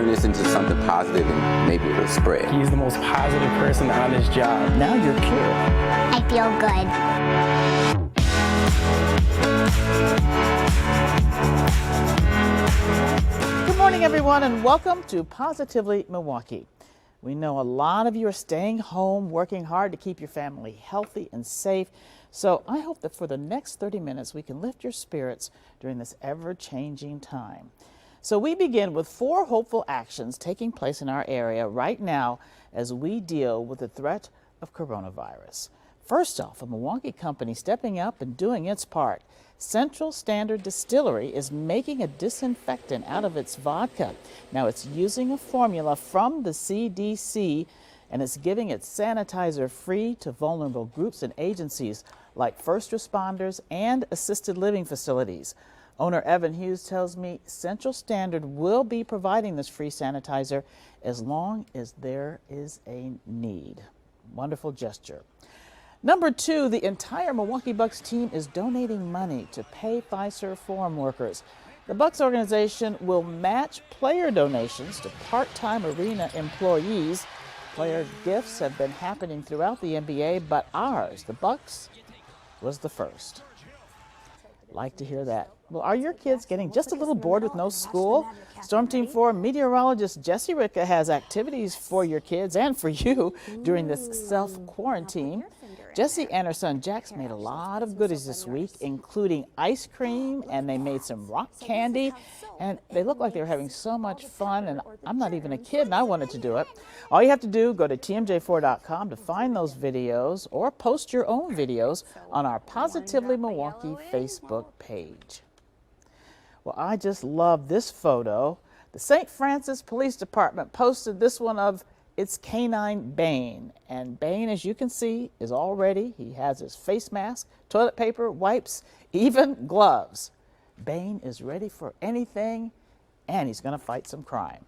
this into something positive and maybe it'll spread. He's the most positive person on his job. Now you're cured. I feel good. Good morning, everyone, and welcome to Positively Milwaukee. We know a lot of you are staying home, working hard to keep your family healthy and safe. So I hope that for the next 30 minutes, we can lift your spirits during this ever-changing time. So we begin with 4 hopeful actions taking place in our area right now as we deal with the threat of coronavirus. First off, a Milwaukee company stepping up and doing its part. Central Standard Distillery is making a disinfectant out of its vodka. Now it's using a formula from the CDC and it's giving it sanitizer free to vulnerable groups and agencies like first responders and assisted living facilities. Owner Old Hughes tells me Central Standard will be providing this free sanitizer as long as there is a need. Wonderful gesture. Number 2, the entire Milwaukee Bucks team is donating money to pay Fiserv forum workers. The Bucks organization will match player donations to part-time arena employees. Player gifts have been happening throughout the NBA, but ours, the Bucks, was the first. Like to hear that. Well, are your kids getting just a little bored with no school? Storm Team 4 meteorologist Jesse Ricca has activities for your kids and for you during this self-quarantine. Jesse and her son Jax made a lot of goodies this week, including ice cream, and they made some rock candy, and they look like they were having so much fun, and I'm not even a kid, and I wanted to do it. All you have to do, go to tmj4.com to find those videos, or post your own videos on our Positively Milwaukee Facebook page. Well, I just love this photo. The St. Francis Police Department posted this one of its canine Bane. And Bane, as you can see, is all ready. He has his face mask, toilet paper, wipes, even gloves. Bane is ready for anything, and he's going to fight some crime.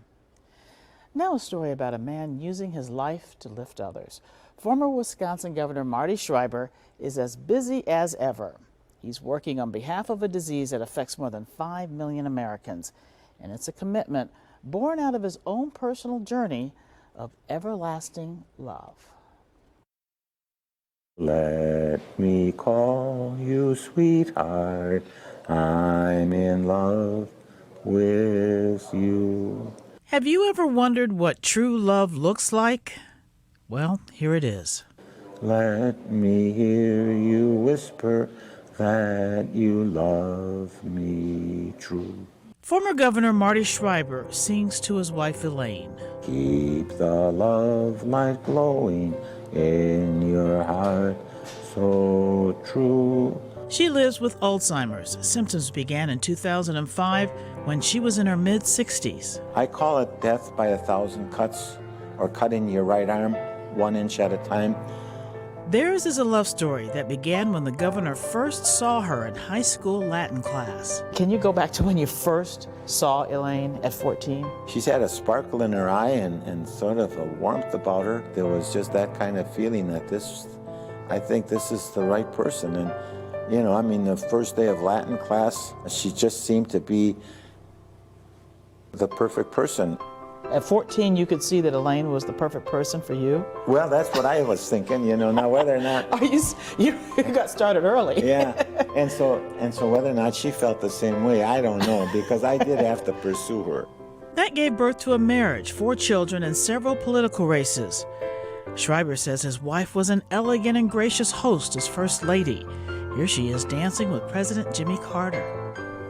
Now a story about a man using his life to lift others. Former Wisconsin Governor Marty Schreiber is as busy as ever. He's working on behalf of a disease that affects more than 5 million Americans. And it's a commitment born out of his own personal journey of everlasting love. Let me call you sweetheart, I'm in love with you. Have you ever wondered what true love looks like? Well, here it is. Let me hear you whisper that you love me true. Former Governor Marty Schreiber sings to his wife Elaine. Keep the love light glowing in your heart, so true. She lives with Alzheimer's. Symptoms began in 2005 when she was in her mid-60s. I call it death by 1,000 cuts, or cutting your right arm 1 inch at a time. Theirs is a love story that began when the governor first saw her in high school Latin class. Can you go back to when you first saw Elaine at 14? She's had a sparkle in her eye and sort of a warmth about her. There was just that kind of feeling that I think this is the right person. And, you know, I mean, the first day of Latin class, she just seemed to be the perfect person. At 14, you could see that Elaine was the perfect person for you? Well, that's what I was thinking, you know, now whether or not... You got started early. Yeah, and so whether or not she felt the same way, I don't know, because I did have to pursue her. That gave birth to a marriage, 4 children, and several political races. Schreiber says his wife was an elegant and gracious host as First Lady. Here she is dancing with President Jimmy Carter.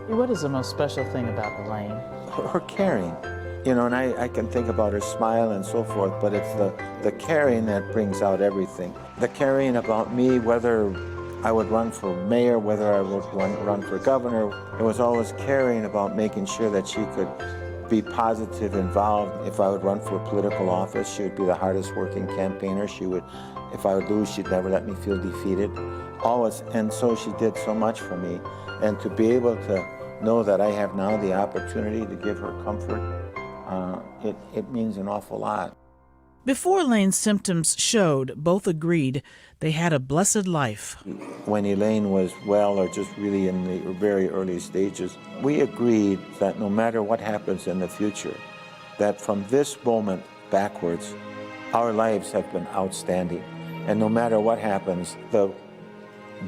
What is the most special thing about Elaine? Her caring. You know, and I can think about her smile and so forth, but it's the caring that brings out everything. The caring about me, whether I would run for mayor, whether I would run for governor, it was always caring about making sure that she could be positive, involved. If I would run for a political office, she would be the hardest working campaigner. She would, if I would lose, she'd never let me feel defeated. Always, and so she did so much for me. And to be able to know that I have now the opportunity to give her comfort, it means an awful lot. Before Elaine's symptoms showed, both agreed they had a blessed life. When Elaine was well, or just really in the very early stages, we agreed that no matter what happens in the future, that from this moment backwards, our lives have been outstanding. And no matter what happens, the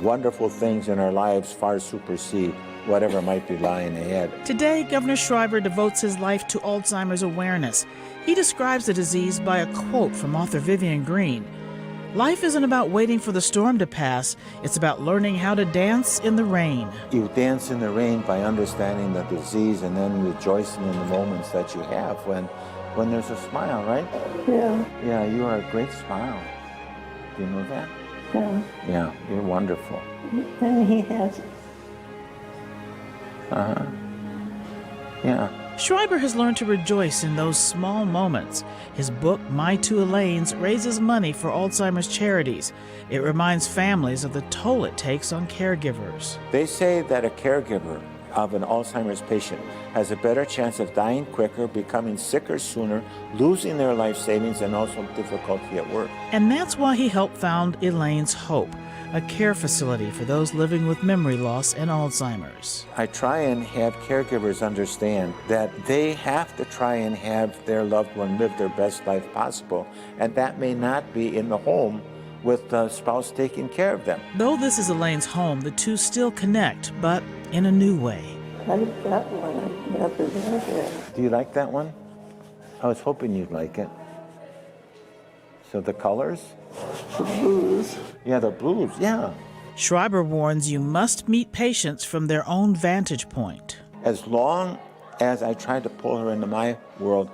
wonderful things in our lives far supersede whatever might be lying ahead. Today, Governor Schreiber devotes his life to Alzheimer's awareness. He describes the disease by a quote from author Vivian Green. Life isn't about waiting for the storm to pass. It's about learning how to dance in the rain. You dance in the rain by understanding the disease and then rejoicing in the moments that you have when there's a smile, right? Yeah. Yeah, you are a great smile. Do you know that? Yeah. Yeah, you're wonderful. And he has. Yeah. Schreiber has learned to rejoice in those small moments. His book, My Two Elaines, raises money for Alzheimer's charities. It reminds families of the toll it takes on caregivers. They say that a caregiver of an Alzheimer's patient has a better chance of dying quicker, becoming sicker sooner, losing their life savings, and also difficulty at work. And that's why he helped found Elaine's Hope, a care facility for those living with memory loss and Alzheimer's. I try and have caregivers understand that they have to try and have their loved one live their best life possible, and that may not be in the home with the spouse taking care of them. Though this is Elaine's home, the two still connect, but in a new way. I like that one. I never did it. Do you like that one? I was hoping you'd like it. So the colors? The blues. Yeah, the blues, yeah. Schreiber warns you must meet patients from their own vantage point. As long as I tried to pull her into my world,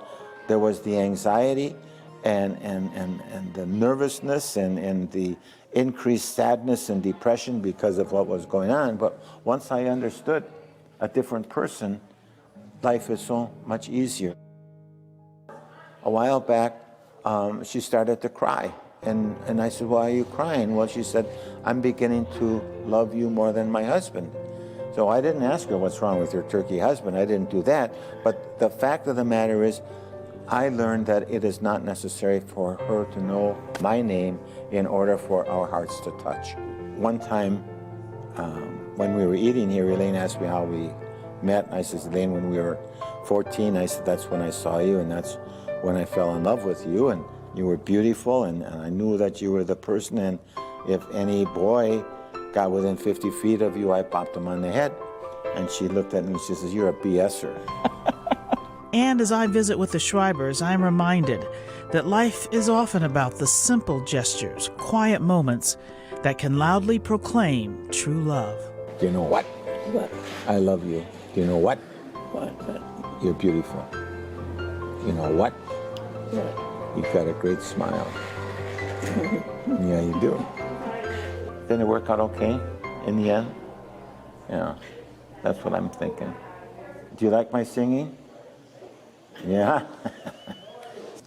there was the anxiety and the nervousness and the increased sadness and depression because of what was going on. But once I understood a different person, life is so much easier. A while back, she started to cry. And I said, why are you crying? Well, she said, I'm beginning to love you more than my husband. So I didn't ask her what's wrong with your turkey husband. I didn't do that. But the fact of the matter is, I learned that it is not necessary for her to know my name in order for our hearts to touch. One time, when we were eating here, Elaine asked me how we met. And I said, Elaine, when we were 14, I said, that's when I saw you, and that's when I fell in love with you. And you were beautiful, and I knew that you were the person, and if any boy got within 50 feet of you, I popped him on the head. And she looked at me and she says, you're a BS'er. And as I visit with the Schreibers, I'm reminded that life is often about the simple gestures, quiet moments that can loudly proclaim true love. Do you know what? What? I love you. Do you know what? What? You're beautiful. You know what? Yeah. You've got a great smile. Yeah, you do. Did it work out okay in the end? Yeah, that's what I'm thinking. Do you like my singing? Yeah?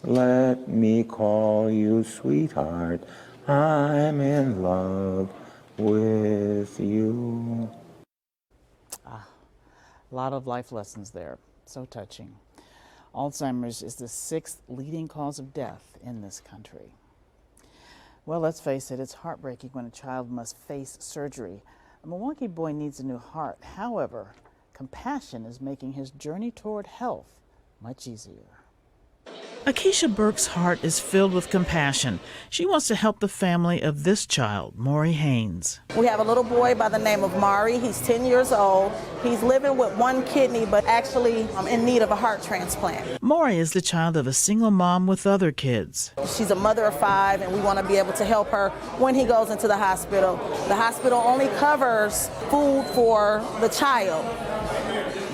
Let me call you sweetheart. I'm in love with you. A lot of life lessons there. So touching. Alzheimer's is the 6th leading cause of death in this country. Well, let's face it, it's heartbreaking when a child must face surgery. A Milwaukee boy needs a new heart. However, compassion is making his journey toward health much easier. Akeisha Burke's heart is filled with compassion. She wants to help the family of this child, Maury Haynes. We have a little boy by the name of Maury. He's 10 years old. He's living with one kidney, but actually in need of a heart transplant. Maury is the child of a single mom with other kids. She's a mother of 5, and we want to be able to help her when he goes into the hospital. The hospital only covers food for the child.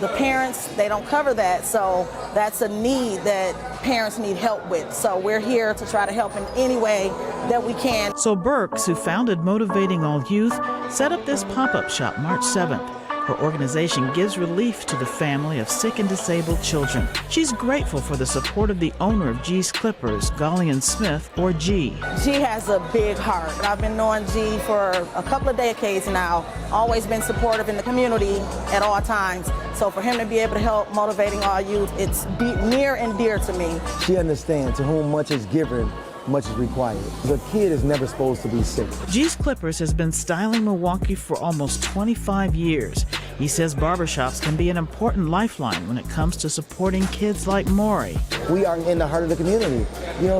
The parents, they don't cover that, so that's a need that parents need help with. So we're here to try to help in any way that we can. So Burks, who founded Motivating All Youth, set up this pop-up shop March 7th. Her organization gives relief to the family of sick and disabled children. She's grateful for the support of the owner of G's Clippers, Golly and Smith, or G. G has a big heart. I've been knowing G for a couple of decades now, always been supportive in the community at all times. So for him to be able to help Motivating All Youth, it's near and dear to me. She understands to whom much is given, much is required. The kid is never supposed to be sick. G's Clippers has been styling Milwaukee for almost 25 years. He says barbershops can be an important lifeline when it comes to supporting kids like Maury. we are in the heart of the community.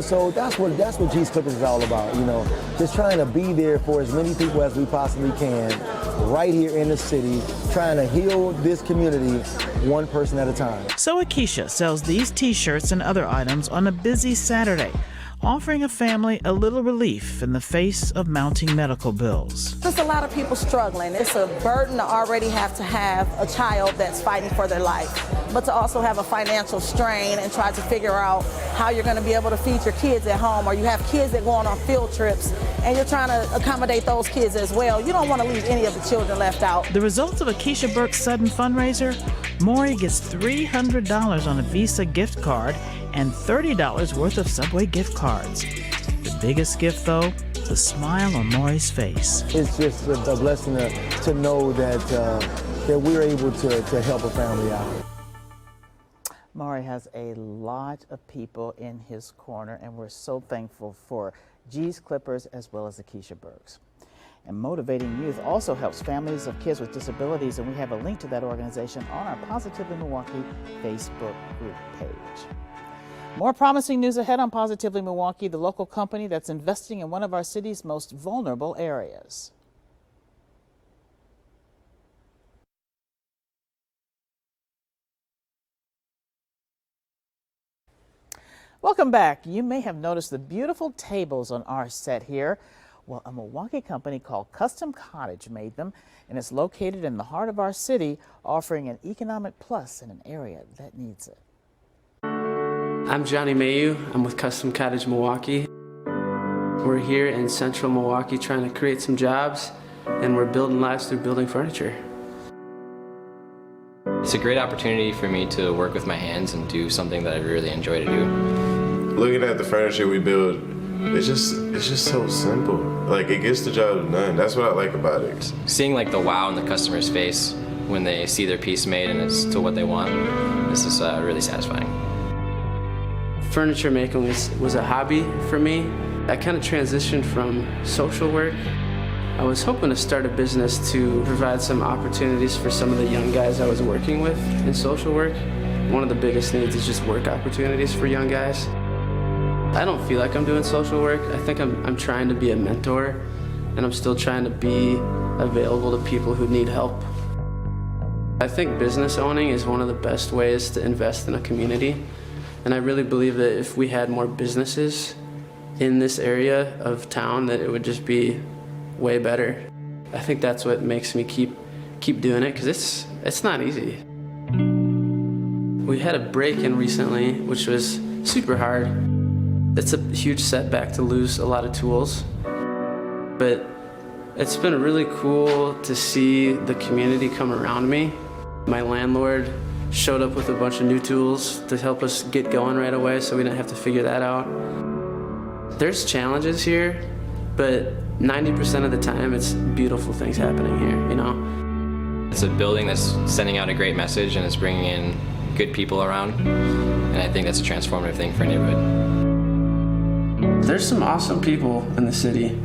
So that's what G's Clippers is all about. Just trying to be there for as many people as we possibly can, right here in the city, trying to heal this community one person at a time. So Akeisha sells these t-shirts and other items on a busy Saturday, offering a family a little relief in the face of mounting medical bills. There's a lot of people struggling. It's a burden to already have to have a child that's fighting for their life, but to also have a financial strain and try to figure out how you're going to be able to feed your kids at home, or you have kids that go on field trips and you're trying to accommodate those kids as well. You don't want to leave any of the children left out. The results of Akeisha Burke's sudden fundraiser, Maury gets $300 on a Visa gift card and $30 worth of Subway gift cards. The biggest gift, though, the smile on Maury's face. It's just a blessing to know that we're able to help a family out. Maury has a lot of people in his corner, and we're so thankful for G's Clippers as well as Akeisha Burke's. And Motivating Youth also helps families of kids with disabilities, and we have a link to that organization on our Positively Milwaukee Facebook group page. More promising news ahead on Positively Milwaukee, the local company that's investing in one of our city's most vulnerable areas. Welcome back. You may have noticed the beautiful tables on our set here. Well, a Milwaukee company called Cottage made them, and it's located in the heart of our city, offering an economic plus in an area that needs it. I'm Johnny Mayu. I'm with Cottage Milwaukee. We're here in central Milwaukee trying to create some jobs, and we're building lives through building furniture. It's a great opportunity for me to work with my hands and do something that I really enjoy to do. Looking at the furniture we build, it's just so simple. Like, it gets the job done. That's what I like about it. Seeing like the wow in the customer's face when they see their piece made and it's to what they want, this is really satisfying. Furniture making was a hobby for me. I kind of transitioned from social work. I was hoping to start a business to provide some opportunities for some of the young guys I was working with in social work. One of the biggest needs is just work opportunities for young guys. I don't feel like I'm doing social work. I think I'm trying to be a mentor, and I'm still trying to be available to people who need help. I think business owning is one of the best ways to invest in a community. And I really believe that if we had more businesses in this area of town, that it would just be way better. I think that's what makes me keep doing it, because it's not easy. We had a break-in recently, which was super hard. It's a huge setback to lose a lot of tools, but it's been really cool to see the community come around me. My landlord showed up with a bunch of new tools to help us get going right away, so we didn't have to figure that out. There's challenges here, but 90% of the time it's beautiful things happening here, It's a building that's sending out a great message and it's bringing in good people around, and I think that's a transformative thing for a neighborhood. There's some awesome people in the city,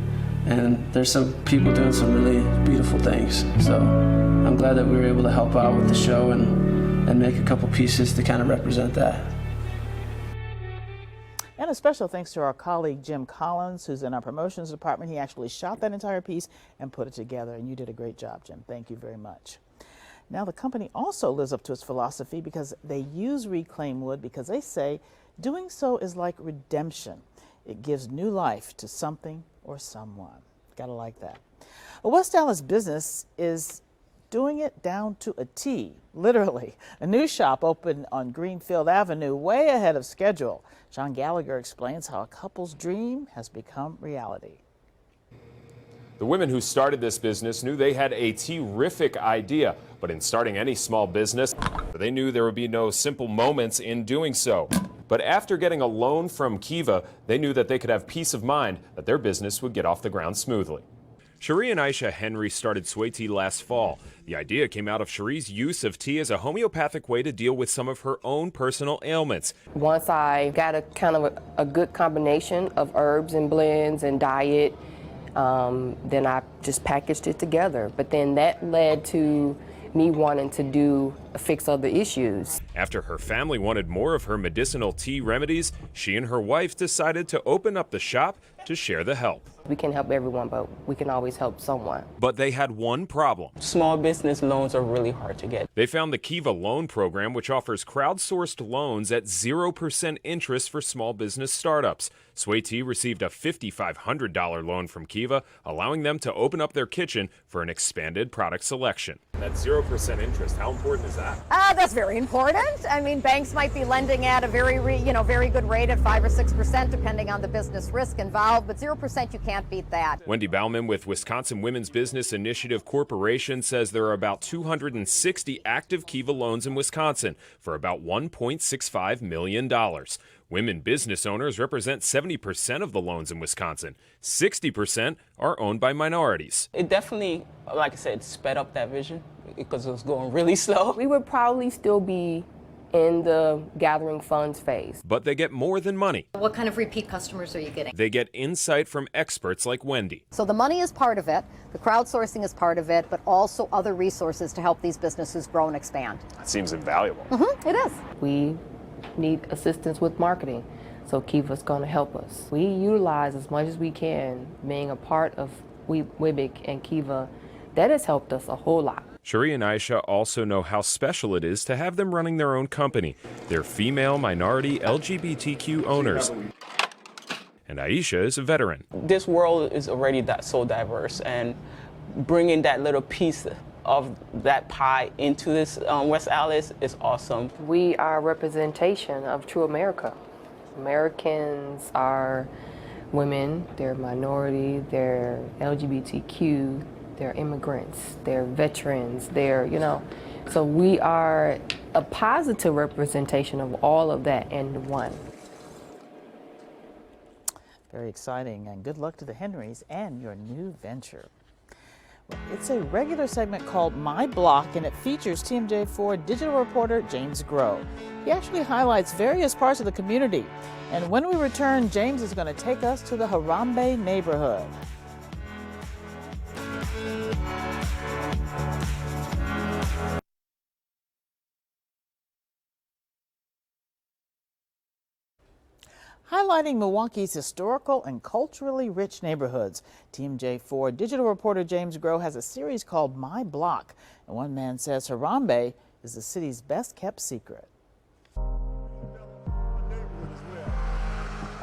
and there's some people doing some really beautiful things. So I'm glad that we were able to help out with the show and make a couple pieces to kind of represent that. And a special thanks to our colleague Jim Collins, who's in our promotions department. He actually shot that entire piece and put it together, and you did a great job, Jim. Thank you very much. Now, the company also lives up to its philosophy because they use reclaimed wood, because they say doing so is like redemption. It gives new life to something or someone. Gotta like that. A West Dallas business is doing it down to a T, literally. A new shop opened on Greenfield Avenue way ahead of schedule. John Gallagher explains how a couple's dream has become reality. The women who started this business knew they had a terrific idea, but in starting any small business, they knew there would be no simple moments in doing so. But after getting a loan from Kiva, they knew that they could have peace of mind that their business would get off the ground smoothly. Cherie and Aisha Henry started Sway Tea last fall. The idea came out of Cherie's use of tea as a homeopathic way to deal with some of her own personal ailments. Once I got a good combination of herbs and blends and diet, then I just packaged it together. But then that led to me wanting to do fix other issues. After her family wanted more of her medicinal tea remedies, she and her wife decided to open up the shop to share the help. We can help everyone, but we can always help someone. But they had one problem. Small business loans are really hard to get. They found the Kiva Loan Program, which offers crowdsourced loans at 0% interest for small business startups. Sway Tea received a $5,500 loan from Kiva, allowing them to open up their kitchen for an expanded product selection. That 0% interest, how important is that? That's very important. I mean, banks might be lending at a very good rate at 5 or 6%, depending on the business risk involved, but 0% you can't beat that. Wendy Bauman with Wisconsin Women's Business Initiative Corporation says there are about 260 active Kiva loans in Wisconsin for about $1.65 million. Women business owners represent 70% of the loans in Wisconsin. 60% are owned by minorities. It definitely, like I said, sped up that vision because it was going really slow. We would probably still be in the gathering funds phase. But they get more than money. What kind of repeat customers are you getting? They get insight from experts like Wendy. So the money is part of it, the crowdsourcing is part of it, but also other resources to help these businesses grow and expand. That seems invaluable. It is. We need assistance with marketing, so Kiva's going to help us. We utilize as much as we can, being a part of WIBIC and Kiva. That has helped us a whole lot. Shuri and Aisha also know how special it is to have them running their own company. They're female, minority, LGBTQ owners. And Aisha is a veteran. This world is already so diverse, and bringing that little piece of that pie into this West Allis is awesome. We are a representation of true America. Americans are women, they're minority, they're LGBTQ, they're immigrants, they're veterans, so we are a positive representation of all of that in one. Very exciting, and good luck to the Henrys and your new venture. Well, it's a regular segment called My Block, and it features TMJ4 digital reporter James Groh. He actually highlights various parts of the community. And when we return, James is going to take us to the Harambee Neighborhood. Highlighting Milwaukee's historical and culturally rich neighborhoods, TMJ4 digital reporter James Groh has a series called My Block, and one man says Harambee is the city's best kept secret.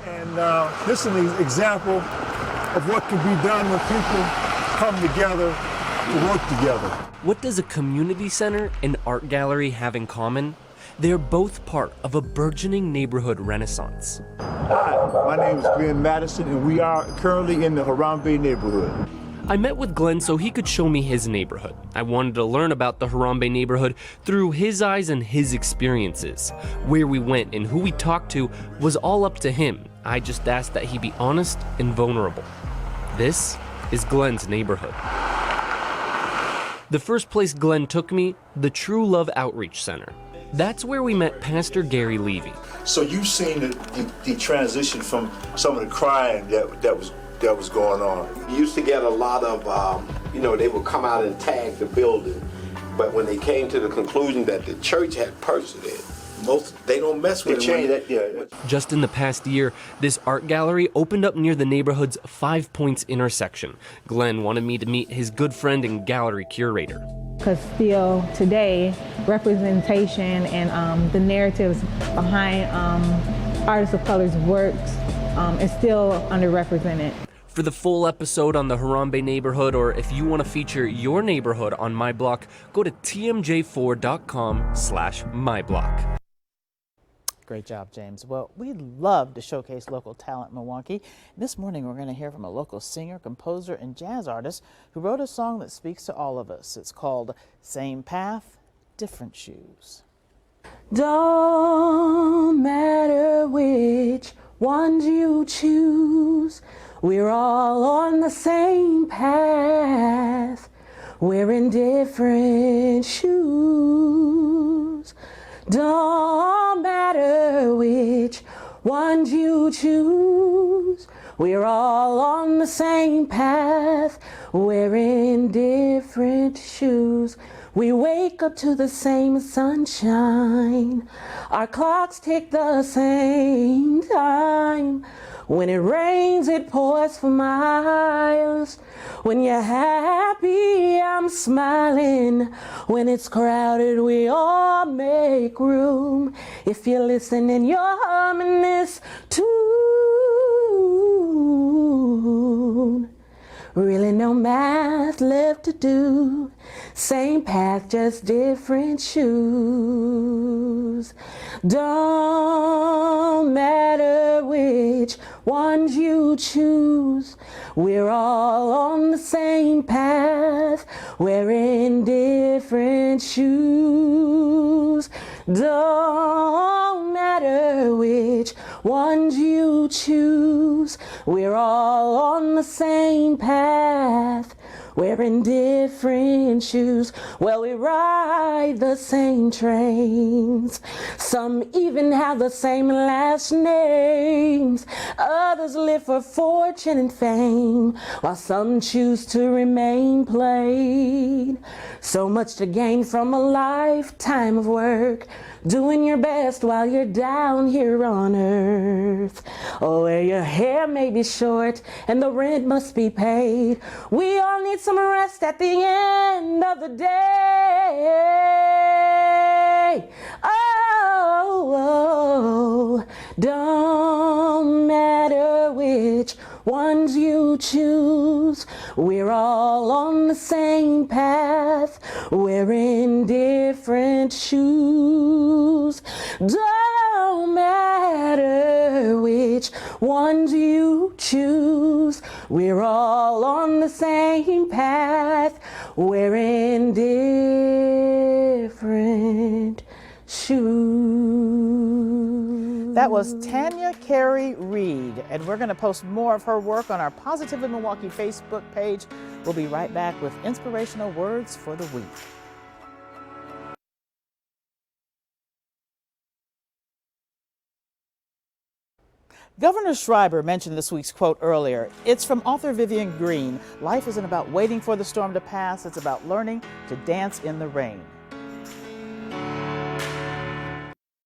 And this is an example of what can be done when people come together to work together. What does a community center and art gallery have in common? They're both part of a burgeoning neighborhood renaissance. Hi, my name is Glenn Madison, and we are currently in the Harambee Neighborhood. I met with Glenn so he could show me his neighborhood. I wanted to learn about the Harambee neighborhood through his eyes and his experiences. Where we went and who we talked to was all up to him. I just asked that he be honest and vulnerable. This is Glenn's neighborhood. The first place Glenn took me, the True Love Outreach Center. That's where we met Pastor Gary Levy. So you've seen the transition from some of the crime that was going on. We used to get a lot of, they would come out and tag the building, but when they came to the conclusion that the church had purchased it, they don't mess with it. Just in the past year, this art gallery opened up near the neighborhood's 5 Points intersection. Glenn wanted me to meet his good friend and gallery curator. Because still today, representation and the narratives behind artists of color's works is still underrepresented. For the full episode on the Harambee neighborhood, or if you want to feature your neighborhood on My Block, go to tmj4.com/myblock. Great job, James. Well, we love to showcase local talent in Milwaukee. This morning, we're going to hear from a local singer, composer, and jazz artist who wrote a song that speaks to all of us. It's called Same Path, Different Shoes. Don't matter which ones you choose, we're all on the same path, wearing different shoes. Don't matter which ones you choose, we're all on the same path, wearing different shoes. We wake up to the same sunshine. Our clocks tick the same time. When it rains, it pours for miles. When you're happy, I'm smiling. When it's crowded, we all make room. If you're listening, you're humming this tune. Really no math left to do. Same path, just different shoes. Don't matter which ones you choose. We're all on the same path. Wearing different shoes. Don't matter which ones you choose. We're all on the same path. Wearing different shoes. Well, we ride the same trains. Some even have the same last names. Others live for fortune and fame, while some choose to remain plain. So much to gain from a lifetime of work, doing your best while you're down here on earth. Oh, where your hair may be short and the rent must be paid. We all need some rest at the end of the day. Oh, don't matter which ones you choose. We're all on the same path. Wearing different shoes. Don't matter which ones you choose. We're all on the same path. Wearing different shoes. That was Tanya Carey Reed, and we're going to post more of her work on our Positively Milwaukee Facebook page. We'll be right back with inspirational words for the week. Governor Schreiber mentioned this week's quote earlier. It's from author Vivian Green. Life isn't about waiting for the storm to pass. It's about learning to dance in the rain.